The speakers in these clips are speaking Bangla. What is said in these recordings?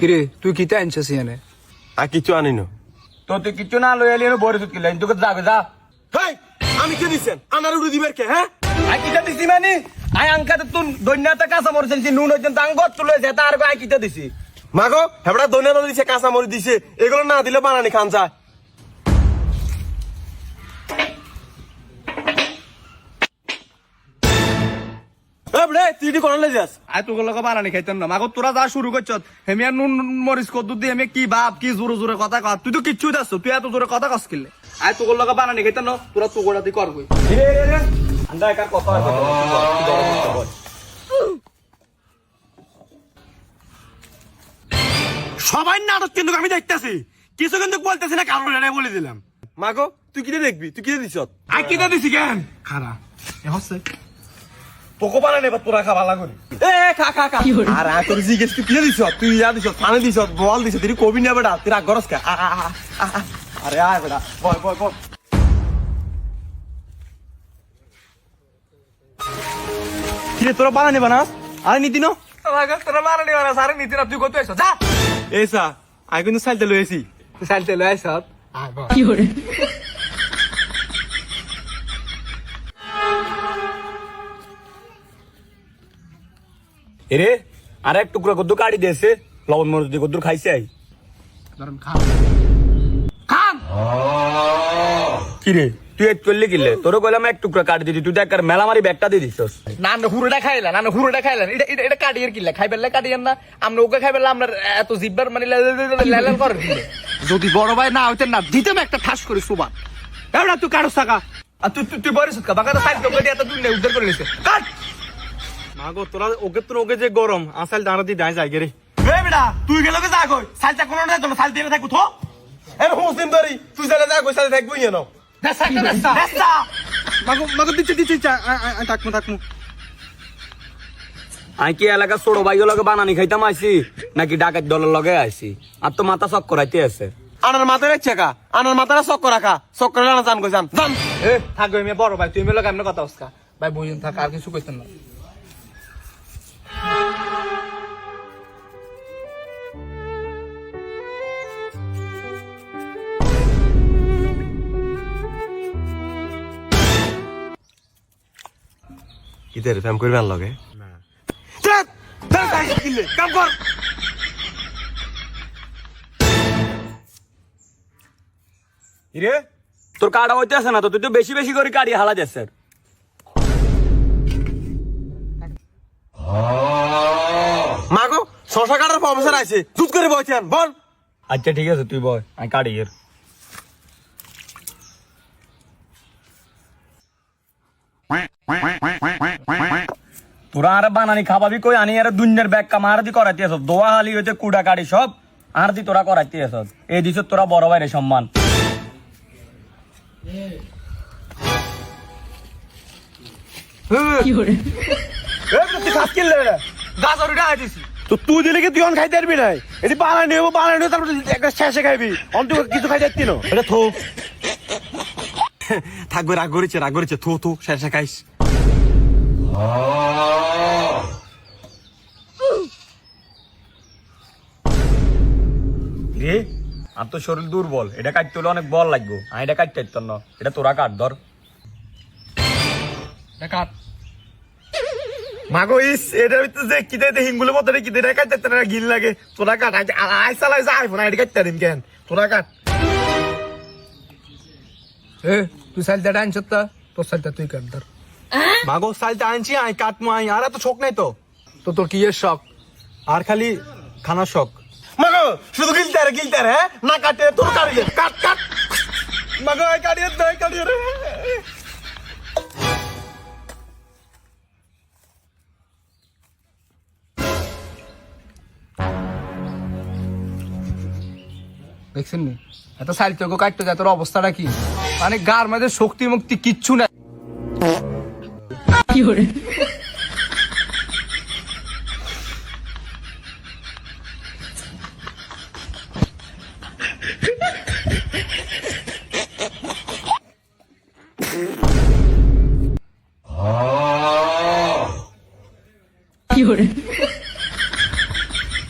কিরে তুই কিতা আনছিস এনে? আর কিছু আনিনো। তো তুই কিচ্ছু না লই আলি বড় সুত কিলা তোকে যাবে যা। হেই আমি কে দিছেন আনার উড়ি দিবার কে? হ্যাঁ আই কিতা দিছি মানে আই আঙ্কাতে তুই দৈন্যতা কাঁচা মরছিস নুন হইছেন তাঙ্গত তুলে যেতা আর আই কিতা দিছি। মাগো হেবড়া দইনা দিছে কাঁচা মরি দিছে এগুলো না দিলে বানানি খান যায়। এবড়ে তুই দি কোন যাস? আই তোকে লগে বানানি খাইতেন না মাগো তোরা যা শুরু করছত হেমিয়া নুন মরিচ কদ্দু দিয়ে আমি কি বাপ কি জোরে জোরে কথা কর তুই তো কিচ্ছু দাস তুই এত জোরে কথা কস কিলে আই তোকে লগে বানানি খাইতেন না তোরা তোগড়া দি করবই রে রে রে আন্দা একার কথা আছে সবাই নাটক কিন্তু আমি দেখতেছি কিছু কিন্তু বলতেছি না কারণ এটা বলে দিলাম। মাগো তুই কিনে দেখবি তুই কিনে দিছ? আই কিতা দিছি কেন খারা এ হচ্ছে তোকে বানানি এবার তোরা খা ভালো করে। এ খা খা খা আর তোর জিজ্ঞেস তুই কিনে দিছ? তুই ইয়া দিছ পানি দিছ বল দিছ তুই কবি না বেটা তুই রাগ করস কা? আরে আয় বেটা বল বল বল। কিরে তোরা বানানি বানাস আর নীতি ন? তোরা বানানি বানা সারে নীতি না তুই কত আইছ যা এসা আই কিন্তু সাইলতে লইছি। তুই সাইলতে লই আইছ কি করে এরে আর এক টুকরা কদ্দু কাটি দিয়েছে লবণ মরিচ দিয়ে কদ্দুর খাইছে আই খান কিরে তুই এক করলি কিলে তোর কইলাম এক টুকরা কাটি দিতি তুই দেখ মেলামারি ব্যাগটা দিয়ে দিছস না না হুরোটা খাইলা না হুরোটা খাইলা এটা এটা এটা কাটিয়ের কিলা খাইবেলা কাটিয়েন না আমরা ওকে খাইবেলা আমরা এত জিব্বার মানে লাল করে দিলে যদি বড় ভাই না হইতেন না দিতাম একটা ঠাস করে সুবান এবার তুই কারো টাকা আর তুই তুই বরিস কা বাগাটা সাইড করে দিয়ে এত তুই উদ্ধার করে নিছে কাট মাগো তোরা ওকে যে গরম আসাল দাঁড়া দি দাঁড়ায় যায় রে। এ বেটা তুই গেলে যা কই সালটা কোন না তোর সালতে থাকু থো এ মুসলিম ধরি তুই সালে যা কই সালে থাকবি না। দেসা দেসা দেসা মাগো দিচ্ছে থাকমু। আই কি এলাকা ছোট ভাই লগে বানানি খাইতাম আইছি নাকি ডাকাত দলের লগে আইছি আর তো মাথা চক্কর আইতে আছে আনার মাথায় রাখছে কা আনার মাথায় চক্কর রাখা চক্কর রানা জান কই জান জান। এ থাকবে আমি বড় ভাই তুই লগে এমন কথা হসকা ভাই বইন থাক আর কিছু কইতেন না ইদের ফেম করবে আন লগে না চল চল কিলে কাম কর। ইরে তোর কাটা হইতে আছে না তো তুই তো বেশি বেশি করে কাটি হালা যাচ্ছে মাগো শশা কাটার প্রফেসর আছে দুধ করে বইছেন বল। আচ্ছা ঠিক আছে তুই বয় আমি কাটি এর তোরা আর বানানি খাবাবি কই আনি আর দুনিয়ার ব্যাগ কামার দি করাইতে আস দোয়া হালি হইতে কুড়া কাটি সব আর দি তোরা করাইতে আস এই দিছ তোরা বড় ভাইরে সম্মান কি করে তুই খাস কিনলে গাজরটা আইতিছি তো তুই দিলে কি তুই অন খাইতে পারবি নাই এটি বানানি তারপর একটা শেষে খাইবি অন্তুক কিছু খাই যাচ্ছি না এটা থো থাকবে রাগ করেছে থো শেষে খাইস। রে আর তো শরীর দুর্বল এটা কাটতে হলে অনেক বল লাগবে আমি এটা কাটতে পারতাম না এটা তোরা কাট ধর কাট মাগো ইস এটা যে কিতে হিঙ্গুলের মতো কি এটা কাটতে না গিল লাগে তোরা কাট আই চালাই যা আইফোন আইডি কাটতে দিন কেন তোরা কাট। এ তুই সাইলটা আনছ তোর সাইলটা তুই কাট ধর মাগো সাইলটা আনছি আই কাটমু আই আর তো শখ নাই তো তো তোর কি এর শখ আর খালি খানার শখ। মাগো শুধু গিলতে হ্যাঁ না কাটে তোর কাটিয়ে কাট মাগো কাটিয়ে রে দেখছেন নি এত সাইল তোকে কাটতে যায় তোর অবস্থাটা কি মানে গার মধ্যে শক্তি মুক্তি কিচ্ছু নাই কি করে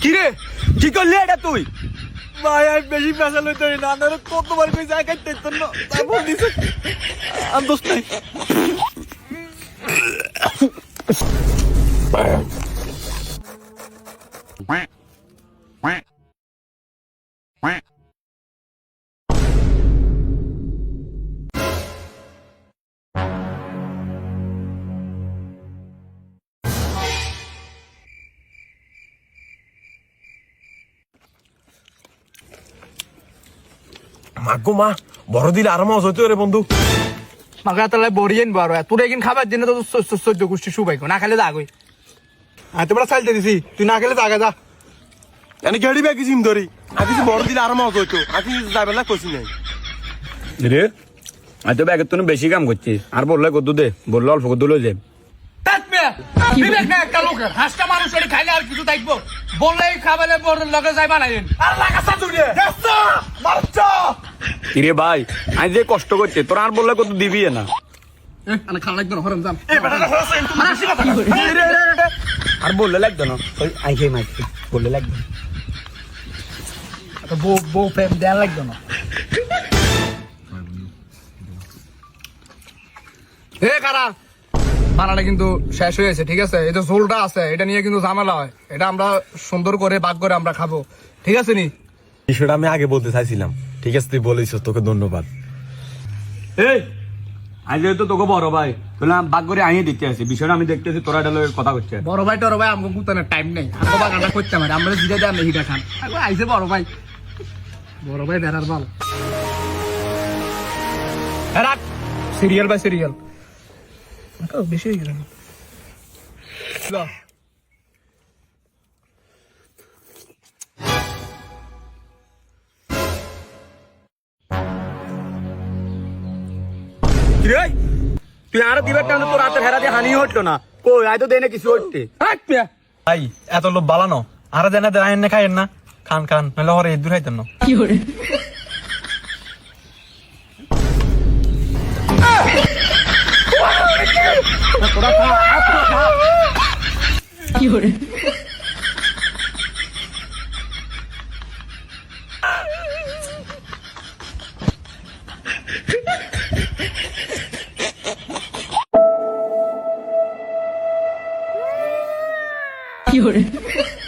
কি রে কি করলি এটা তুই? ভাই আমি বেশি পেশা লইতে না আপনার কতবার কইছে আগে তেত না তারপর দিছে আমি দোষ নাই মাগো মা বড় দিলে আর মজ হইতো রে বন্ধু। মাগা তাহলে বরিয়েন বড় তোর একদিন খাবার দিনে তো 14 গোষ্ঠী সুবাই না খেলে যা গই আমি তোমরা চাইতে দিছি, তুই না খেলে জাগা যা। এনে গেড়ি ব্যাগ জিম ধরি আগে বড় দিলে আর মজ হইতো, আগে যাবে না কইছি নাই রে আজ তো ব্যাগের তুমি বেশি কাম করছিস আর বললে কত দে বললে অল্প কত লই যাবে বিবেক না একটা লোকের হাঁসটা মানুষ ওই খাইলে আর কিছু দেখবো বললেই খাবারে বড় লগে যাই বানাইন আর লাগাছা তুই রে মারছো কিরে ভাই আজ যে কষ্ট করছে তোর আর বললে কত দিবি না আরে খাওয়া লাগবে না হরম জাম আর বললে লাগতো না ওই আইকে মাইকে বললে লাগবে বউ বউ প্রেম দেয়া লাগবে না এ কারা বানাটা কিন্তু শেষ হয়েছে ঠিক আছে এই যে ঝোলটা আছে এটা নিয়ে কিন্তু ঝামেলা হয় এটা আমরা সুন্দর করে ভাগ করে আমরা খাবো ঠিক আছে নি বিষয়টা আমি আগে বলতে চাইছিলাম, ঠিক আছে তুই বলেছিস, তোকে ধন্যবাদ। এই আজ যেহেতু তোকে বড় ভাই তাহলে বাগ করে আইয়ে দিতে আসি বিষয়টা আমি দেখতেছি তোরা এটা লইয়া কথা করছে বড় ভাই টর ভাই আমাকে গুতানোর টাইম নেই আমাকে বাগানটা করতে পারে আমরা জিরে দেন হিটা খান আইসে বড় ভাই বেড়ার বল সিরিয়াল বাই সিরিয়াল বেশি হয়ে গেল কিরে তুই আর দিবার টাইম তোর হাতে হেরা দিয়ে হানি হটলো না কই আই তো দেনে কিছু হচ্ছে ভাই এত লোক বালানো আর দেনা দেন না খাইেন না, খান খান নাহলে হরে দূর হইতেন না। 有人，有人，有人。